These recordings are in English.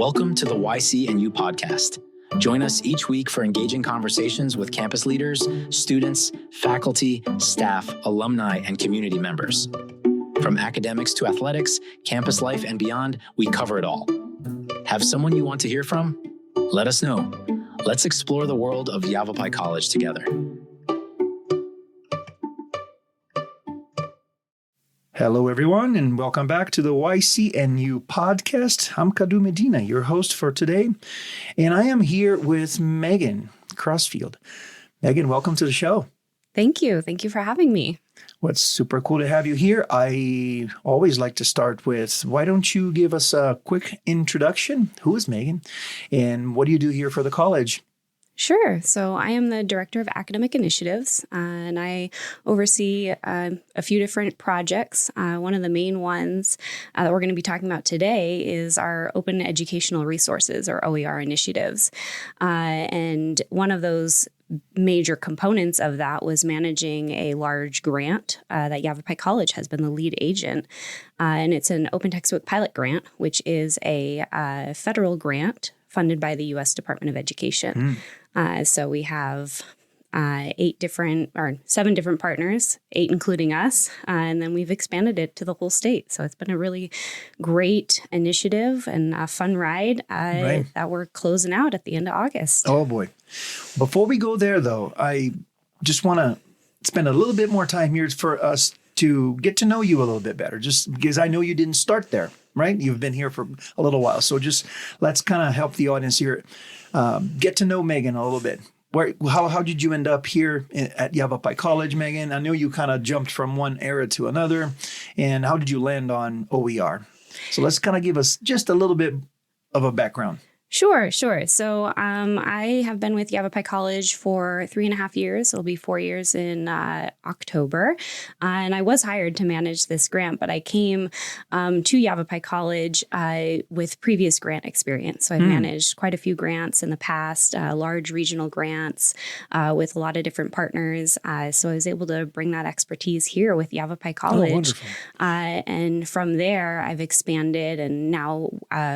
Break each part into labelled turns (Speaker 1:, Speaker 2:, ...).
Speaker 1: Welcome to the YCNU podcast. Join us each week for engaging conversations with campus leaders, students, faculty, staff, alumni, and community members. From academics to athletics, campus life, and beyond, we cover it all. Have someone you want to hear from? Let us know. Let's explore the world of Yavapai College together.
Speaker 2: Hello, everyone, and welcome back to the YCNU podcast. I'm Cadu Medina, your host for today, and I am here with Megan Crossfield. Megan, welcome to the show.
Speaker 3: Thank you. Thank you for having me.
Speaker 2: Well, it's super cool to have you here. I always like to start with, why don't you give us a quick introduction? Who is Megan, and what do you do here for the college?
Speaker 3: Sure. So I am the Director of Academic Initiatives, and I oversee a few different projects. One of the main ones that we're going to be talking about today is our Open Educational Resources, or OER initiatives. And one of those major components of that was managing a large grant that Yavapai College has been the lead agent. And it's an open textbook pilot grant, which is a federal grant funded by the U.S. Department of Education. So we have 7 different partners, 8 including us, and then we've expanded it to the whole state. So it's been a really great initiative and a fun ride that we're closing out at the end of August.
Speaker 2: Oh, boy. Before we go there, though, I just want to spend a little bit more time here for us to get to know you a little bit better, just because I know you didn't start there, right? You've been here for a little while. So just let's kind of help the audience here get to know Megan a little bit. How did you end up here at Yavapai College, Megan? I know you kind of jumped from one era to another. And how did you land on OER? So let's kind of give us just a little bit of a background.
Speaker 3: Sure. So I have been with Yavapai College for 3.5 years. It'll be 4 years in October. And I was hired to manage this grant, but I came to Yavapai College with previous grant experience. So I've managed quite a few grants in the past, large regional grants with a lot of different partners. So I was able to bring that expertise here with Yavapai College.
Speaker 2: Oh, wonderful.
Speaker 3: And from there, I've expanded and now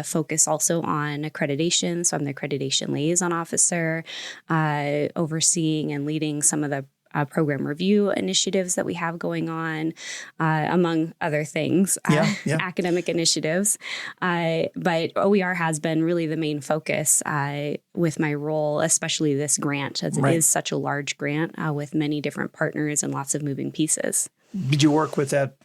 Speaker 3: focus also on accreditation. So I'm the accreditation liaison officer, overseeing and leading some of the program review initiatives that we have going on, among other things, academic initiatives. But OER has been really the main focus with my role, especially this grant, as it is such a large grant with many different partners and lots of moving pieces.
Speaker 2: Did you work with that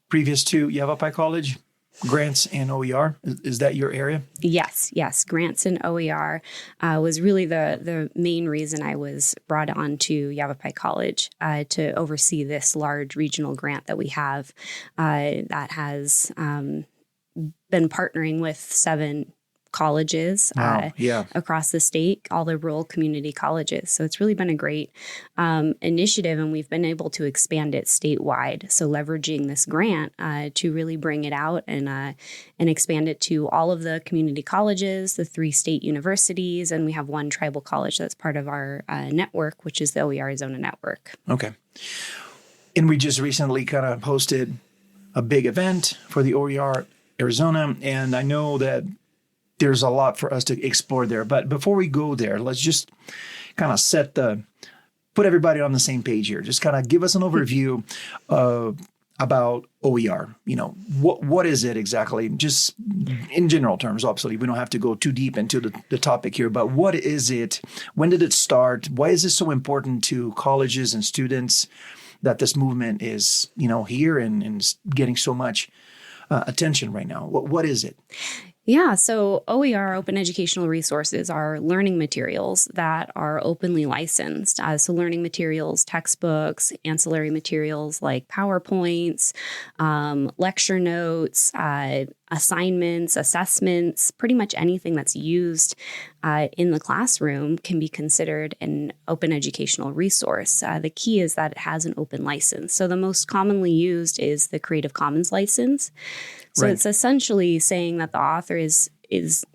Speaker 2: previous to Yavapai College? Grants and OER, is that your area?
Speaker 3: Yes. Grants and OER was really the main reason I was brought on to Yavapai College to oversee this large regional grant that we have that has been partnering with 7 colleges across the state, all the rural community colleges. So it's really been a great initiative, and we've been able to expand it statewide. So leveraging this grant to really bring it out and expand it to all of the community colleges, the 3 state universities, and we have 1 tribal college that's part of our network, which is the OERizona Network.
Speaker 2: Okay. And we just recently kind of hosted a big event for the OER Arizona, and I know that there's a lot for us to explore there. But before we go there, let's just kind of put everybody on the same page here. Just kind of give us an overview about OER. You know, what is it exactly? Just in general terms, obviously. We don't have to go too deep into the topic here, but what is it? When did it start? Why is this so important to colleges and students that this movement is, here and getting so much attention right now? What is it?
Speaker 3: Yeah, so OER, Open Educational Resources, are learning materials that are openly licensed. So learning materials, textbooks, ancillary materials like PowerPoints, lecture notes, assignments, assessments, pretty much anything that's used in the classroom can be considered an open educational resource. The key is that it has an open license. So the most commonly used is the Creative Commons license. So it's essentially saying that the author is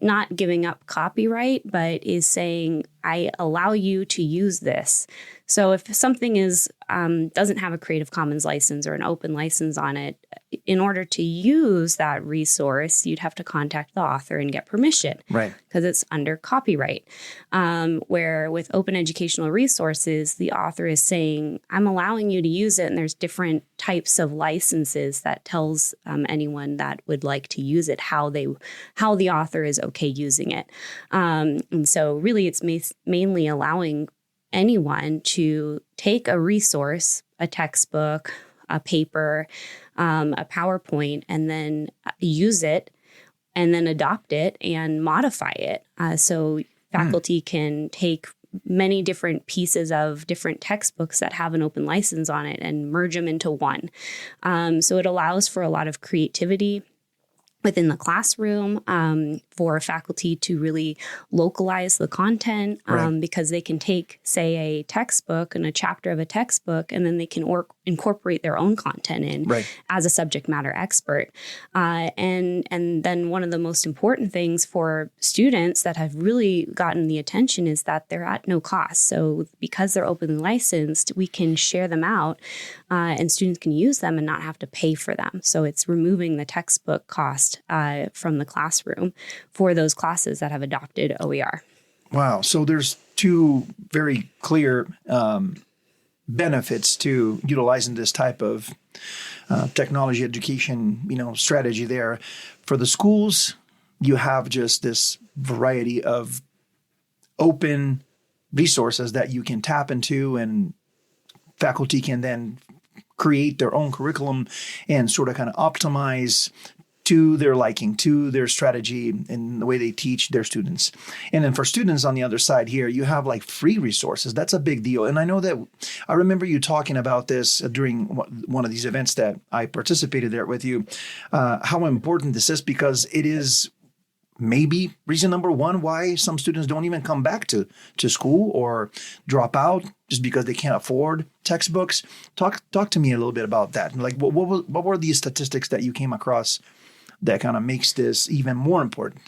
Speaker 3: not giving up copyright, but is saying I allow you to use this. So if something is doesn't have a Creative Commons license or an open license on it, in order to use that resource, you'd have to contact the author and get permission,
Speaker 2: Right?
Speaker 3: Because it's under copyright. Where with open educational resources, the author is saying, I'm allowing you to use it, and there's different types of licenses that tells anyone that would like to use it how the author is okay using it. And so really it's mainly allowing anyone to take a resource, a textbook, a paper, a PowerPoint, and then use it and then adopt it and modify it. So faculty can take many different pieces of different textbooks that have an open license on it and merge them into one. So it allows for a lot of creativity within the classroom for faculty to really localize the content because they can take, say, a textbook and a chapter of a textbook, and then they can incorporate their own content in as a subject matter expert. And then one of the most important things for students that have really gotten the attention is that they're at no cost. So because they're openly licensed, we can share them out and students can use them and not have to pay for them. So it's removing the textbook cost from the classroom for those classes that have adopted OER.
Speaker 2: Wow. So there's two very clear benefits to utilizing this type of technology education, strategy there. For the schools, you have just this variety of open resources that you can tap into, and faculty can then create their own curriculum and sort of kind of optimize to their liking, to their strategy, and the way they teach their students. And then for students on the other side here, you have like free resources. That's a big deal. And I know that I remember you talking about this during one of these events that I participated there with you, how important this is, because it is maybe reason number one why some students don't even come back to school or drop out just because they can't afford textbooks. Talk to me a little bit about that. Like what were the statistics that you came across that kind of makes this even more important?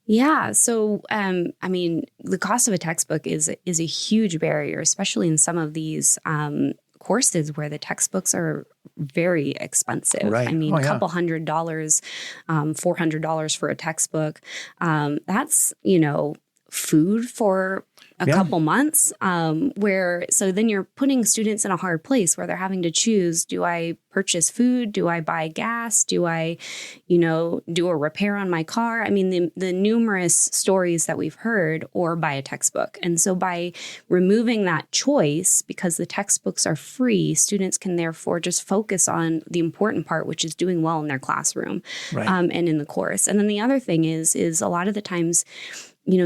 Speaker 3: Yeah. So, the cost of a textbook is a huge barrier, especially in some of these courses where the textbooks are very expensive.
Speaker 2: Right.
Speaker 3: A couple $100, $400 for a textbook. That's, food for a couple months, so then you're putting students in a hard place where they're having to choose, do I purchase food? Do I buy gas? Do I, do a repair on my car? The numerous stories that we've heard, or buy a textbook. And so by removing that choice, because the textbooks are free, students can therefore just focus on the important part, which is doing well in their classroom and in the course. And then the other thing is a lot of the times,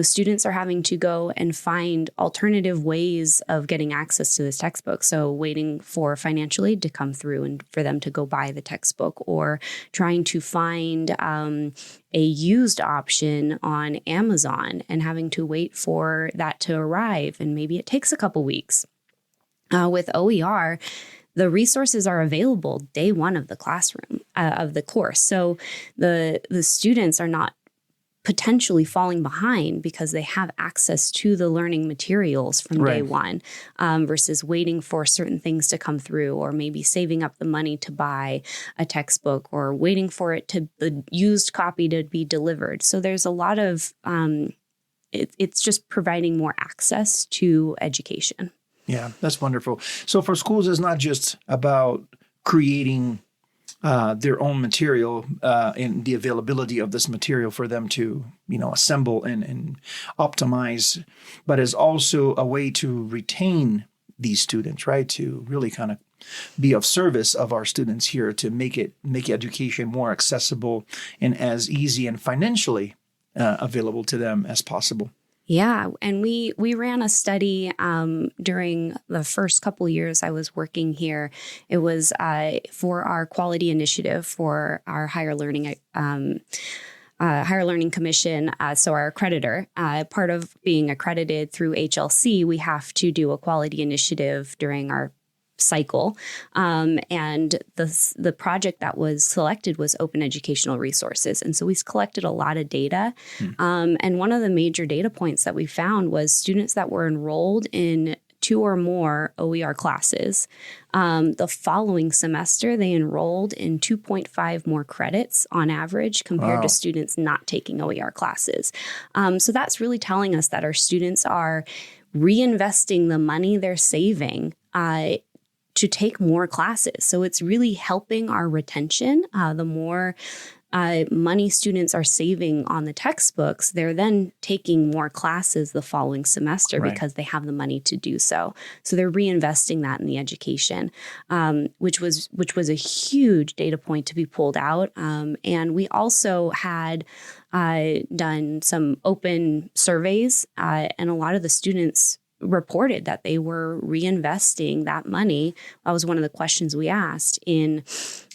Speaker 3: students are having to go and find alternative ways of getting access to this textbook. So waiting for financial aid to come through and for them to go buy the textbook, or trying to find a used option on Amazon and having to wait for that to arrive. And maybe it takes a couple weeks. With OER, the resources are available day one of the classroom, of the course. So the students are not potentially falling behind because they have access to the learning materials from day one, versus waiting for certain things to come through, or maybe saving up the money to buy a textbook, or waiting for the used copy to be delivered. So there's a lot of, it's just providing more access to education.
Speaker 2: Yeah, that's wonderful. So for schools, it's not just about creating their own material and the availability of this material for them to, assemble and optimize, but is also a way to retain these students, right? To really kind of be of service of our students here, to make education more accessible and as easy and financially available to them as possible.
Speaker 3: Yeah. And we ran a study during the first couple of years I was working here. It was for our quality initiative for our higher learning commission. So our accreditor, part of being accredited through HLC, we have to do a quality initiative during our cycle. And the project that was selected was open educational resources. And so we collected a lot of data. And one of the major data points that we found was students that were enrolled in 2 or more OER classes. The following semester, they enrolled in 2.5 more credits on average compared to students not taking OER classes. So that's really telling us that our students are reinvesting the money they're saving to take more classes. So it's really helping our retention. The more money students are saving on the textbooks, they're then taking more classes the following semester because they have the money to do so. So they're reinvesting that in the education, which was a huge data point to be pulled out. And we also had done some open surveys, and a lot of the students reported that they were reinvesting that money. That was one of the questions we asked in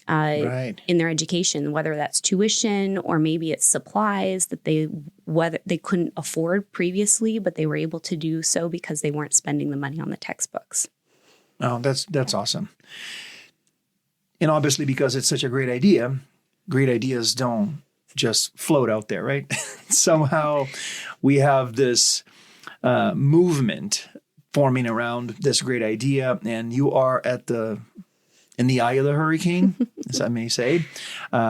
Speaker 3: their education, whether that's tuition or maybe it's supplies that whether they couldn't afford previously, but they were able to do so because they weren't spending the money on the textbooks.
Speaker 2: Oh, that's awesome. And obviously, because it's such a great idea, great ideas don't just float out there, right? Somehow we have this movement forming around this great idea, and you are in the eye of the hurricane, as I may say,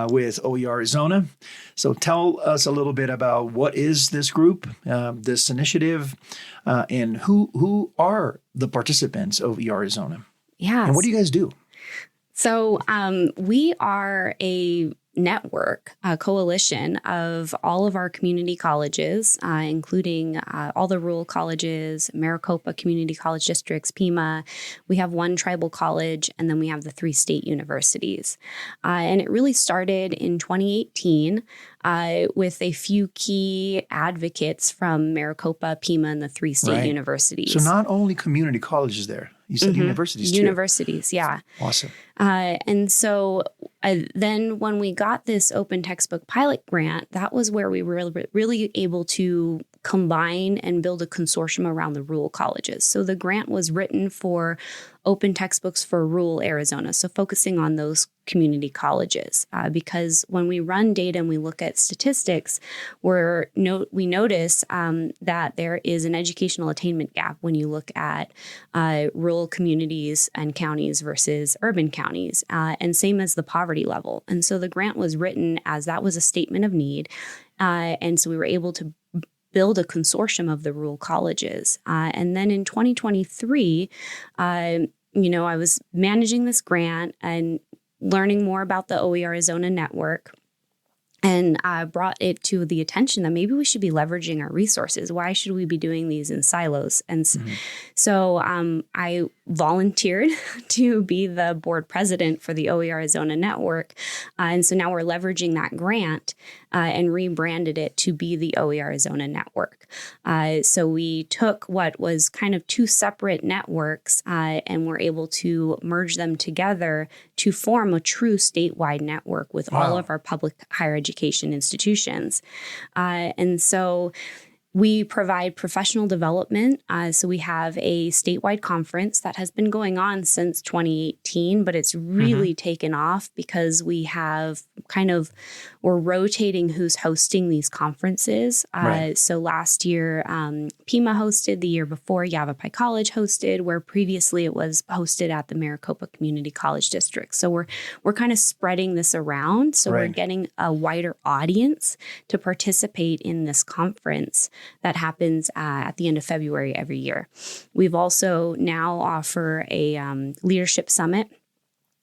Speaker 2: with OERizona. So tell us a little bit about what is this group, this initiative, and who are the participants of OERizona?
Speaker 3: Yeah.
Speaker 2: And what do you guys do?
Speaker 3: So we are a network, a coalition of all of our community colleges, including all the rural colleges, Maricopa Community College Districts, Pima. We have one tribal college, and then we have the 3 state universities. And it really started in 2018 with a few key advocates from Maricopa, Pima, and the 3 state universities.
Speaker 2: So not only community colleges there, you said universities too.
Speaker 3: Universities, yeah.
Speaker 2: Awesome.
Speaker 3: And so then when we got this open textbook pilot grant, that was where we were really able to combine and build a consortium around the rural colleges. So the grant was written for open textbooks for rural Arizona, so focusing on those community colleges. Because when we run data and we look at statistics, we notice that there is an educational attainment gap when you look at rural communities and counties versus urban counties, and same as the poverty level. And so the grant was written as that was a statement of need. And so we were able to build a consortium of the rural colleges. And then in 2023, I was managing this grant and learning more about the OERizona Network, and brought it to the attention that maybe we should be leveraging our resources. Why should we be doing these in silos? And so I volunteered to be the board president for the OERizona Network. And so now we're leveraging that grant and rebranded it to be the OERizona Network. So we took what was kind of 2 separate networks and we're able to merge them together to form a true statewide network with all of our public higher education institutions. And so we provide professional development. So we have a statewide conference that has been going on since 2018, but it's really taken off because we have we're rotating who's hosting these conferences. So last year, Pima hosted. The year before, Yavapai College hosted, where previously it was hosted at the Maricopa Community College District. So we're kind of spreading this around. So we're getting a wider audience to participate in this conference that happens at the end of February every year. We've also now offer a leadership summit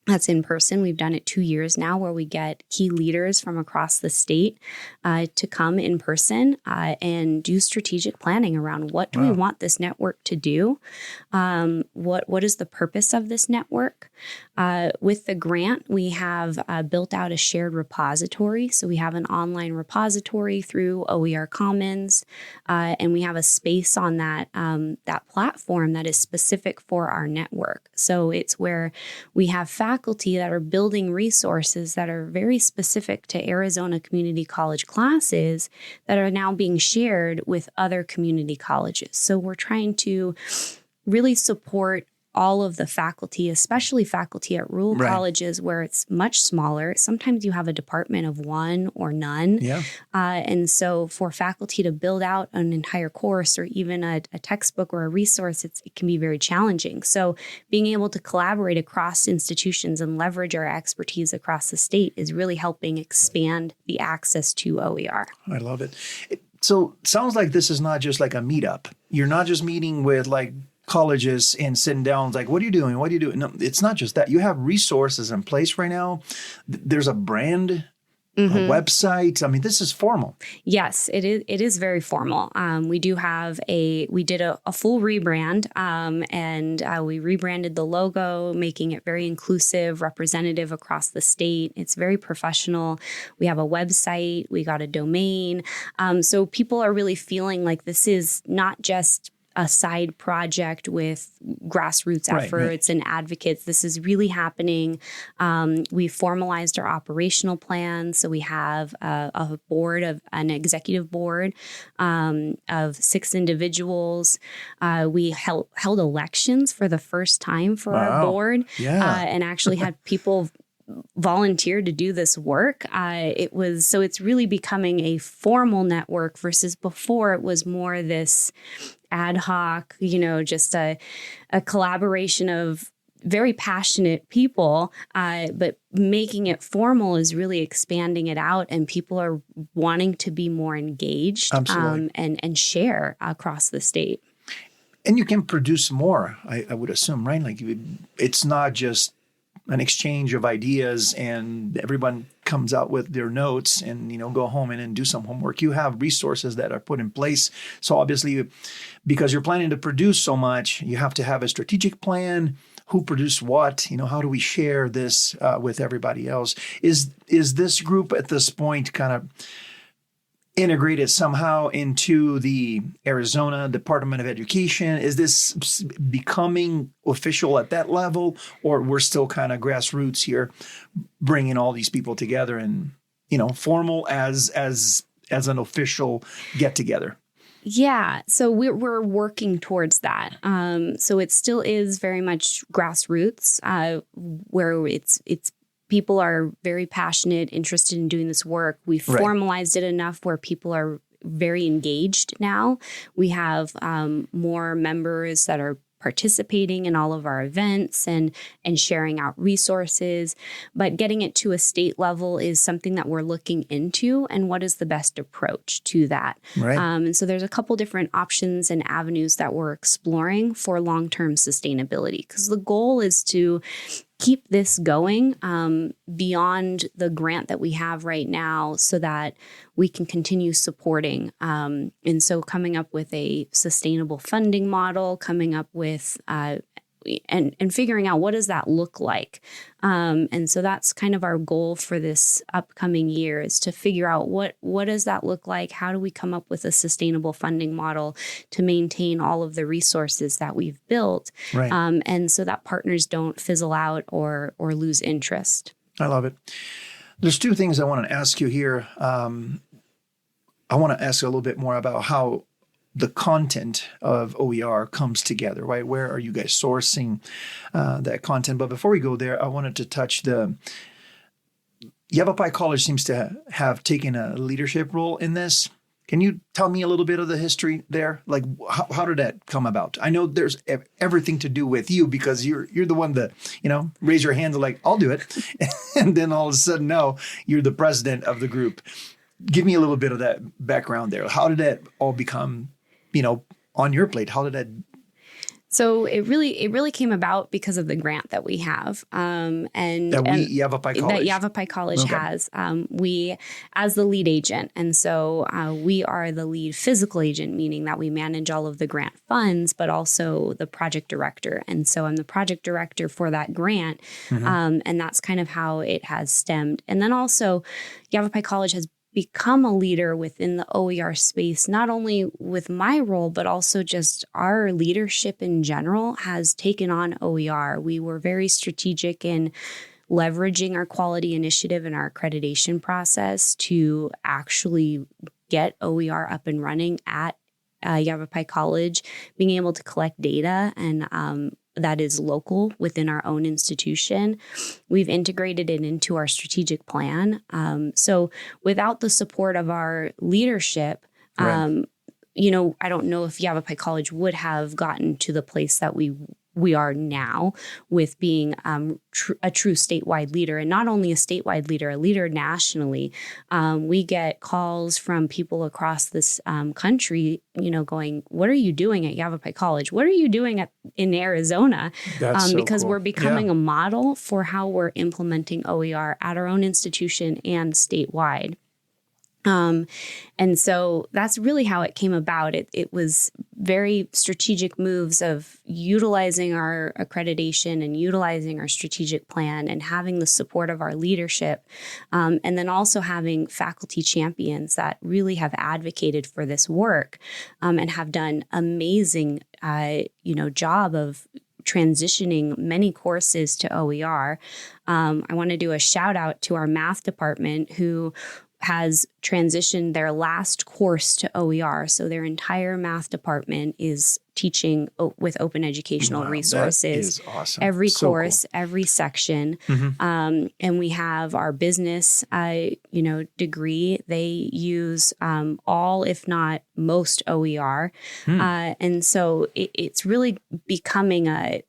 Speaker 3: that's in person. We've done it 2 years now, where we get key leaders from across the state to come in person and do strategic planning around what do we want this network to do? What is the purpose of this network? With the grant, we have built out a shared repository. So we have an online repository through OER Commons, and we have a space on that platform that is specific for our network. So it's where we have faculty that are building resources that are very specific to Arizona Community College classes that are now being shared with other community colleges. So we're trying to really support all of the faculty, especially faculty at rural
Speaker 2: Right.
Speaker 3: colleges where it's much smaller. Sometimes you have a department of one or none.
Speaker 2: Yeah.
Speaker 3: And so for faculty to build out an entire course or even a textbook or a resource, it can be very challenging. So being able to collaborate across institutions and leverage our expertise across the state is really helping expand the access to OER.
Speaker 2: I love it. So sounds like this is not just like a meetup. You're not just meeting with like colleges and sitting down like, what are you doing? What are you doing? No, it's not just that. You have resources in place right now. There's a brand, a website. I mean, this is formal.
Speaker 3: Yes, it is. It is very formal. We did a full rebrand, and we rebranded the logo, making it very inclusive, representative across the state. It's very professional. We have a website. We got a domain. So people are really feeling like this is not just a side project with grassroots efforts and advocates. This is really happening. We formalized our operational plan. So we have an executive board of 6 individuals. We held elections for the first time for our board, and actually had people volunteered to do this work. It's really becoming a formal network versus before it was more this ad hoc, just a collaboration of very passionate people, but making it formal is really expanding it out, and people are wanting to be more engaged and share across the state.
Speaker 2: And you can produce more, I would assume, right? Like it's not just an exchange of ideas and everyone comes out with their notes and, go home and then do some homework. You have resources that are put in place. So obviously, because you're planning to produce so much, you have to have a strategic plan. Who produced what? How do we share this with everybody else? Is this group at this point kind of integrated somehow into the Arizona Department of Education? Is this becoming official at that level, or we're still kind of grassroots here, bringing all these people together and formal as an official get together?
Speaker 3: Yeah, so we're working towards that. So it still is very much grassroots, where it's people are very passionate, interested in doing this work. We formalized it enough where people are very engaged now. We have more members that are participating in all of our events and sharing out resources. But getting it to a state level is something that we're looking into, and what is the best approach to that.
Speaker 2: Right.
Speaker 3: And so there's a couple different options and avenues that we're exploring for long-term sustainability, because the goal is to keep this going beyond the grant that we have right now so that we can continue supporting. And so coming up with a sustainable funding model, coming up with and figuring out what does that look like. And so that's kind of our goal for this upcoming year, is to figure out what does that look like? How do we come up with a sustainable funding model to maintain all of the resources that we've built?
Speaker 2: Right.
Speaker 3: And so that partners don't fizzle out or lose interest.
Speaker 2: I love it. There's 2 things I want to ask you here. I want to ask a little bit more about how the content of OER comes together, right? Where are you guys sourcing that content? But before we go there, I wanted to touch the Yavapai College seems to have taken a leadership role in this. Can you tell me a little bit of the history there? Like, how did that come about? I know there's everything to do with you because you're the one that, raise your hand and like, I'll do it. And then all of a sudden, no, you're the president of the group. Give me a little bit of that background there. How did that all become on your plate? How did that?
Speaker 3: So it really came about because of the grant that we have, Yavapai College has. We, as the lead agent, and so we are the lead physical agent, meaning that we manage all of the grant funds, but also the project director. And so I'm the project director for that grant, and that's kind of how it has stemmed. And then also, Yavapai College has become a leader within the OER space, not only with my role, but also just our leadership in general has taken on OER. We were very strategic in leveraging our quality initiative and our accreditation process to actually get OER up and running at Yavapai College, being able to collect data and that is local within our own institution. We've integrated it into our strategic plan. So without the support of our leadership,
Speaker 2: Right.
Speaker 3: I don't know if Yavapai College would have gotten to the place that we are now with being a true statewide leader, and not only a statewide leader, a leader nationally. We get calls from people across this country, going, "What are you doing at Yavapai College? What are you doing in Arizona?"
Speaker 2: That's so
Speaker 3: because
Speaker 2: cool.
Speaker 3: we're becoming a model for how we're implementing OER at our own institution and statewide. And so that's really how it came about. It was very strategic moves of utilizing our accreditation and utilizing our strategic plan and having the support of our leadership. And then also having faculty champions that really have advocated for this work and have done amazing, job of transitioning many courses to OER. I want to do a shout out to our math department who has transitioned their last course to OER. So their entire math department is teaching with open educational resources.
Speaker 2: That is awesome.
Speaker 3: Every
Speaker 2: So
Speaker 3: course,
Speaker 2: cool.
Speaker 3: every section. And we have our business, degree. They use all, if not most, OER. And so it's really becoming a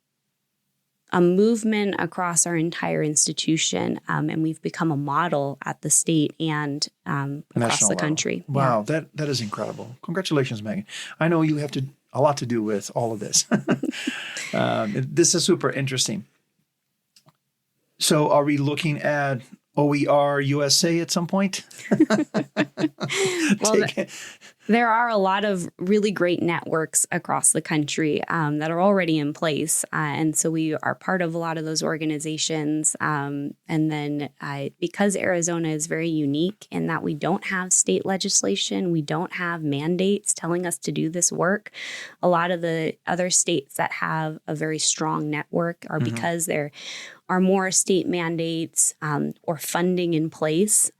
Speaker 3: movement across our entire institution, and we've become a model at the state and across
Speaker 2: National
Speaker 3: the
Speaker 2: level.
Speaker 3: country.
Speaker 2: Wow, that is incredible. Congratulations, Megan. I know you have a lot to do with all of this. This is super interesting. So are we looking at OER USA at some point?
Speaker 3: Well, there are a lot of really great networks across the country that are already in place. And so we are part of a lot of those organizations. And then because Arizona is very unique in that we don't have state legislation, we don't have mandates telling us to do this work. A lot of the other states that have a very strong network are because there are more state mandates or funding in place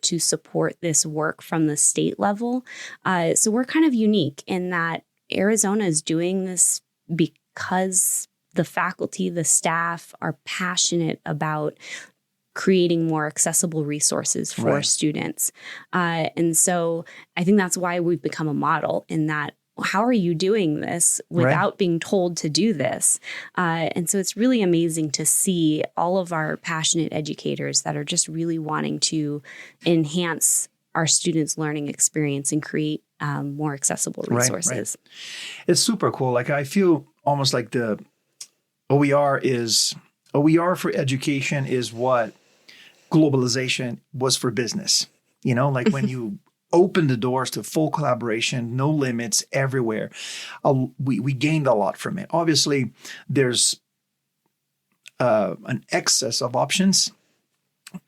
Speaker 3: to support this work from the state level. So we're kind of unique in that Arizona is doing this because the faculty, the staff are passionate about creating more accessible resources for students. And so I think that's why we've become a model in that. How are you doing this without being told to do this? And so it's really amazing to see all of our passionate educators that are just really wanting to enhance our students' learning experience and create more accessible resources.
Speaker 2: Right. It's super cool. Like I feel almost like the OER for education is what globalization was for business. Like when you open the doors to full collaboration, no limits everywhere. We gained a lot from it. Obviously, there's an excess of options,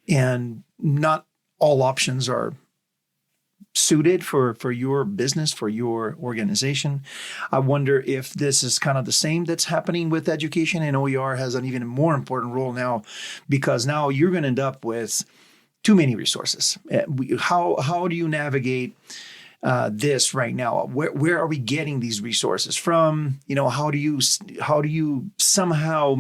Speaker 2: and not all options are suited for your business, for your organization. I wonder if this is kind of the same that's happening with education, and OER has an even more important role now, because now you're going to end up with too many resources. How do you navigate this right now? Where are we getting these resources from? How do you somehow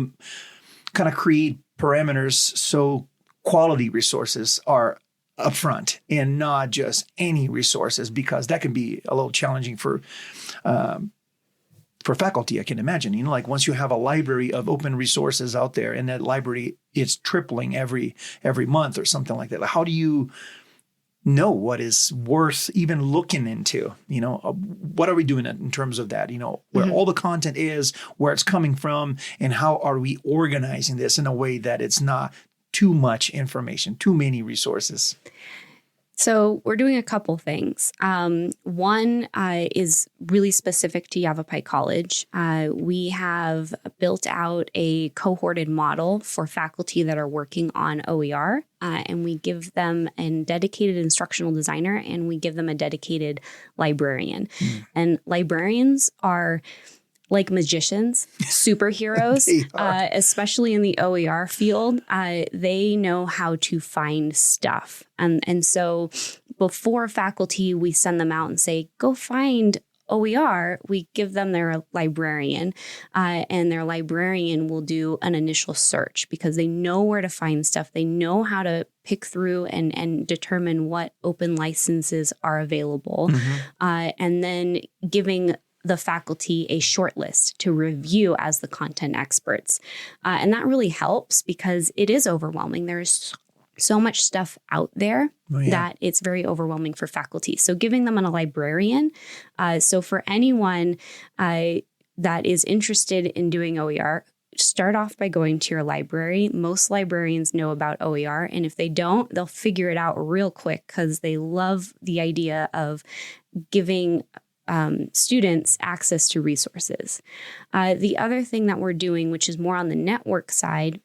Speaker 2: kind of create parameters so quality resources are upfront and not just any resources? Because that can be a little challenging for faculty, I can imagine. Like once you have a library of open resources out there, and that library is tripling every month or something like that, how do you know what is worth even looking into? What are we doing in terms of that? Where all the content is, where it's coming from, and how are we organizing this in a way that it's not too much information, too many resources?
Speaker 3: So we're doing a couple things. One is really specific to Yavapai College. We have built out a cohorted model for faculty that are working on OER, and we give them a dedicated instructional designer, and we give them a dedicated librarian. And librarians are like magicians, superheroes, especially in the OER field. They know how to find stuff. And so before faculty, we send them out and say, go find OER, we give them their librarian, and their librarian will do an initial search because they know where to find stuff. They know how to pick through and determine what open licenses are available, and then giving the faculty a short list to review as the content experts. And that really helps because it is overwhelming. There's so much stuff out there that it's very overwhelming for faculty. So giving them a librarian. So for anyone that is interested in doing OER, start off by going to your library. Most librarians know about OER, and if they don't, they'll figure it out real quick because they love the idea of giving students access to resources. The other thing that we're doing, which is more on the network side,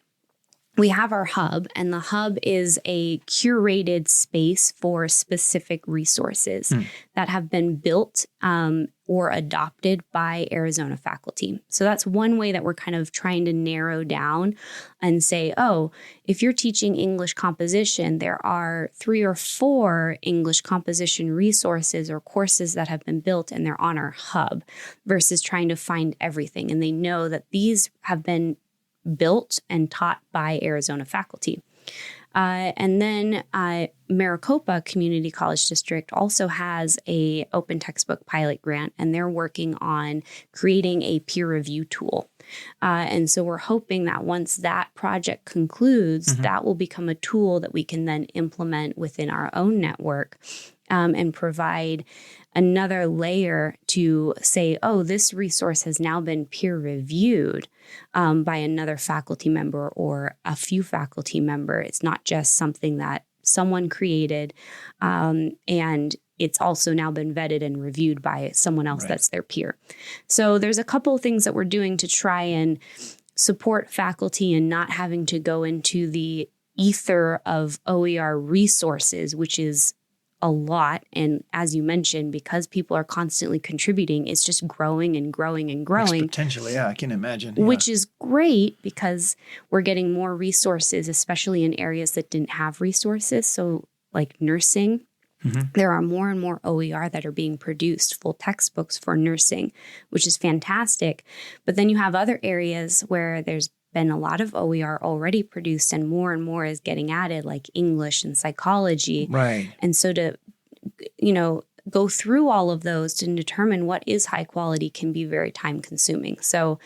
Speaker 3: we have our hub, and the hub is a curated space for specific resources that have been built or adopted by Arizona faculty. So that's one way that we're kind of trying to narrow down and say, oh, if you're teaching English composition, there are 3 or 4 English composition resources or courses that have been built and they're on our hub versus trying to find everything. And they know that these have been built and taught by Arizona faculty. And then Maricopa Community College District also has a open textbook pilot grant, and they're working on creating a peer review tool. And so we're hoping that once that project concludes, that will become a tool that we can then implement within our own network and provide another layer to say, oh, this resource has now been peer reviewed by another faculty member or a few faculty member. It's not just something that someone created, and it's also now been vetted and reviewed by someone else that's their peer. So there's a couple of things that we're doing to try and support faculty and not having to go into the ether of OER resources, which is a lot. And as you mentioned, because people are constantly contributing, it's just growing and growing and growing.
Speaker 2: Potentially, I can imagine.
Speaker 3: Which is great because we're getting more resources, especially in areas that didn't have resources. So like nursing, there are more and more OER that are being produced, full textbooks for nursing, which is fantastic. But then you have other areas where there's been a lot of OER already produced and more is getting added, like English and psychology.
Speaker 2: Right.
Speaker 3: And so to, go through all of those to determine what is high quality can be very time consuming. So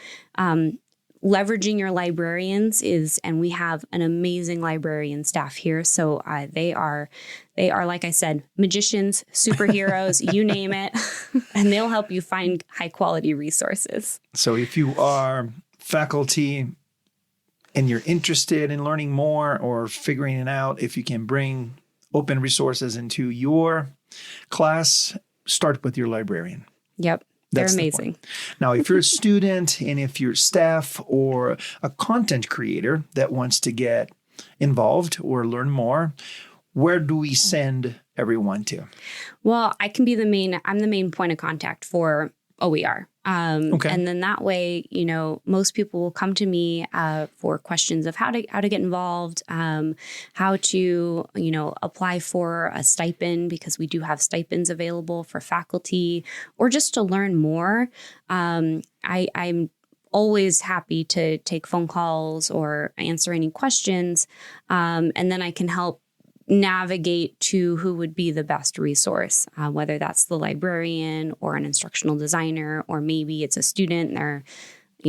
Speaker 3: leveraging your librarians and we have an amazing librarian staff here. So they are, like I said, magicians, superheroes, you name it, and they'll help you find high quality resources.
Speaker 2: So if you are faculty and you're interested in learning more or figuring it out, if you can bring open resources into your class, start with your librarian.
Speaker 3: Yep. They're amazing.
Speaker 2: Now, if you're a student and if you're staff or a content creator that wants to get involved or learn more, where do we send everyone to?
Speaker 3: Well, I'm the main point of contact for OER. And then that way, most people will come to me for questions of how to get involved, how to, apply for a stipend, because we do have stipends available for faculty, or just to learn more. I'm always happy to take phone calls or answer any questions. And then I can help navigate to who would be the best resource, whether that's the librarian or an instructional designer, or maybe it's a student. They're,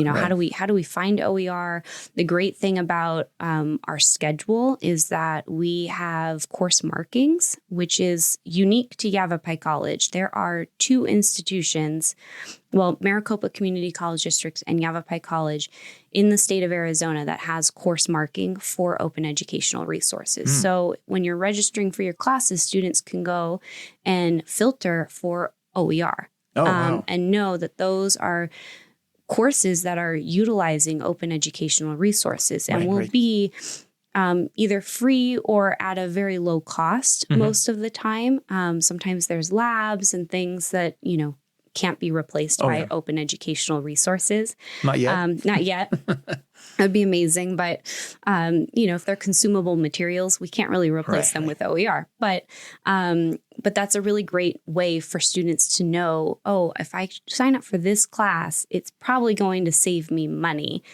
Speaker 3: how do we find OER? The great thing about our schedule is that we have course markings, which is unique to Yavapai College. There are 2 institutions, Maricopa Community College District and Yavapai College in the state of Arizona that has course marking for open educational resources. So when you're registering for your classes, students can go and filter for OER and know that those are courses that are utilizing open educational resources and will be either free or at a very low cost most of the time. Sometimes there's labs and things that, can't be replaced by open educational resources.
Speaker 2: Not yet.
Speaker 3: Not yet. That'd be amazing. But, if they're consumable materials, we can't really replace them with OER. But But that's a really great way for students to know, oh, if I sign up for this class, it's probably going to save me money,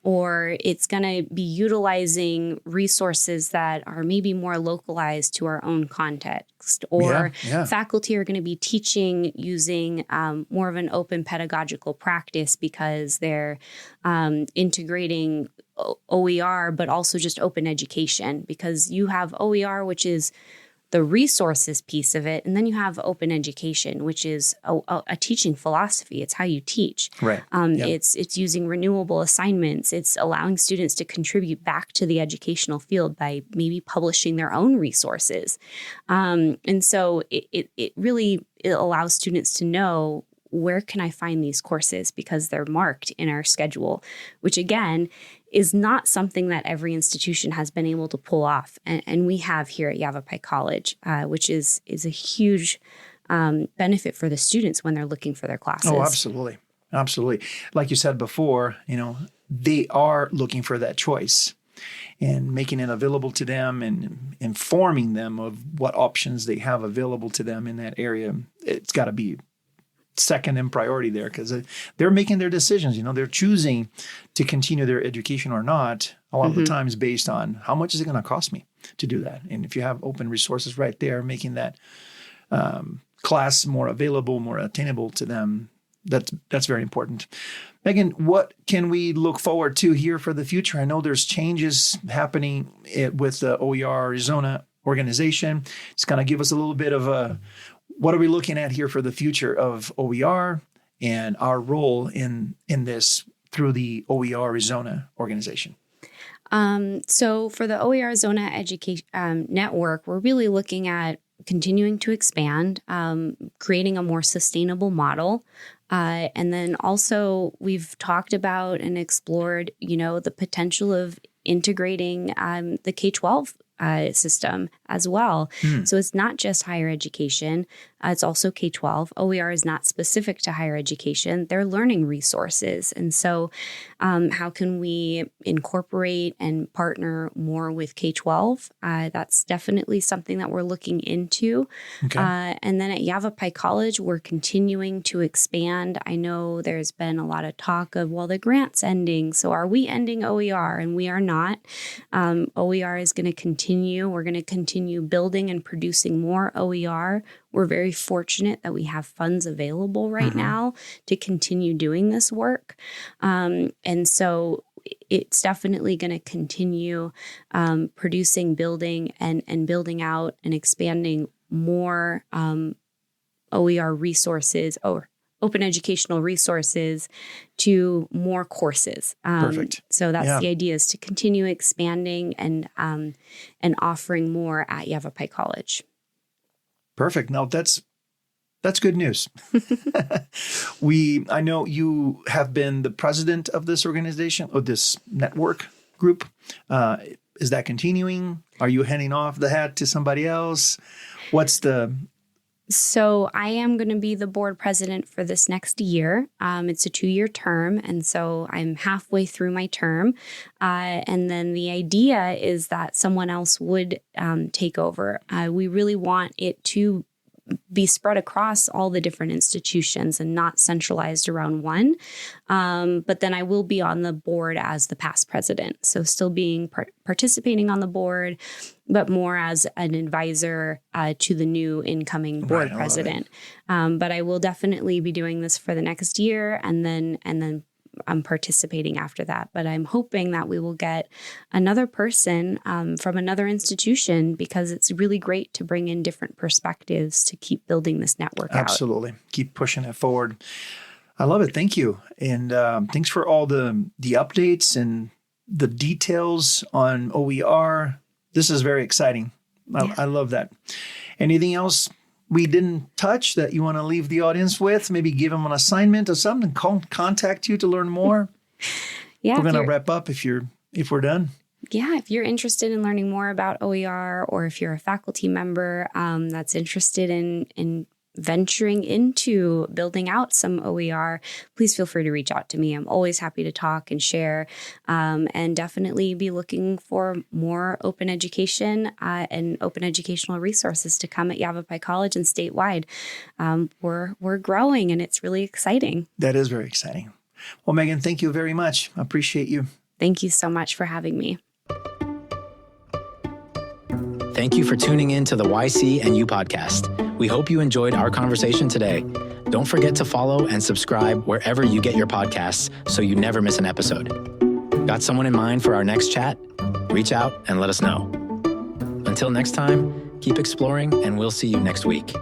Speaker 3: or it's going to be utilizing resources that are maybe more localized to our own context, or faculty are going to be teaching using more of an open pedagogical practice because they're integrating OER, but also just open education, because you have OER, which is the resources piece of it, and then you have open education, which is a teaching philosophy. It's how you teach.
Speaker 2: Right.
Speaker 3: It's using renewable assignments. It's allowing students to contribute back to the educational field by maybe publishing their own resources. And so it really allows students to know, where can I find these courses, because they're marked in our schedule, which again is not something that every institution has been able to pull off. And we have here at Yavapai College, which is a huge benefit for the students when they're looking for their classes.
Speaker 2: Oh, absolutely. Absolutely. Like you said before, they are looking for that choice and making it available to them and informing them of what options they have available to them in that area. It's got to be second in priority there, because they're making their decisions. They're choosing to continue their education or not, a lot of the times based on how much is it going to cost me to do that. And if you have open resources right there, making that class more available, more attainable to them, that's very important. Megan, what can we look forward to here for the future? I know there's changes happening with the OER-Arizona organization. It's going to give us a little bit of what are we looking at here for the future of OER and our role in this through the OER-Arizona organization?
Speaker 3: So for the OERizona Education Network, we're really looking at continuing to expand, creating a more sustainable model. And then also we've talked about and explored, the potential of integrating the K-12 system as well. So it's not just higher education. It's also K-12. OER is not specific to higher education. They're learning resources. And so how can we incorporate and partner more with K-12? That's definitely something that we're looking into. Okay. And then at Yavapai College, we're continuing to expand. I know there's been a lot of talk of, the grant's ending. So are we ending OER? And we are not. OER is going to continue. We're going to continue building and producing more OER. We're very fortunate that we have funds available right now to continue doing this work. And so it's definitely going to continue producing, building, and building out and expanding more OER resources or open educational resources to more courses.
Speaker 2: Perfect.
Speaker 3: So that's the idea, is to continue expanding and offering more at Yavapai College.
Speaker 2: Perfect. Now that's good news. I know you have been the president of this organization, or this network group. Is that continuing? Are you handing off the hat to somebody else?
Speaker 3: So I am going to be the board president for this next year. It's a 2-year term, and so I'm halfway through my term. And then the idea is that someone else would take over. We really want it to be spread across all the different institutions and not centralized around one. But then I will be on the board as the past president. So still being participating on the board, but more as an advisor to the new incoming board president. But I will definitely be doing this for the next year, and then I'm participating after that. But I'm hoping that we will get another person from another institution, because it's really great to bring in different perspectives to keep building this network out.
Speaker 2: Absolutely. Keep pushing it forward. I love it. Thank you. And thanks for all the updates and the details on OER. This is very exciting. I love that. Anything else we didn't touch that you want to leave the audience with? Maybe give them an assignment or something, contact you to learn more? We're going to wrap up if we're done.
Speaker 3: Yeah, if you're interested in learning more about OER, or if you're a faculty member that's interested in venturing into building out some OER, please feel free to reach out to me. I'm always happy to talk and share, and definitely be looking for more open education and open educational resources to come at Yavapai College and statewide. We're growing, and it's really exciting.
Speaker 2: That is very exciting. Well, Megan, thank you very much. I appreciate you.
Speaker 3: Thank you so much for having me.
Speaker 1: Thank you for tuning in to the YCNU podcast. We hope you enjoyed our conversation today. Don't forget to follow and subscribe wherever you get your podcasts so you never miss an episode. Got someone in mind for our next chat? Reach out and let us know. Until next time, keep exploring, and we'll see you next week.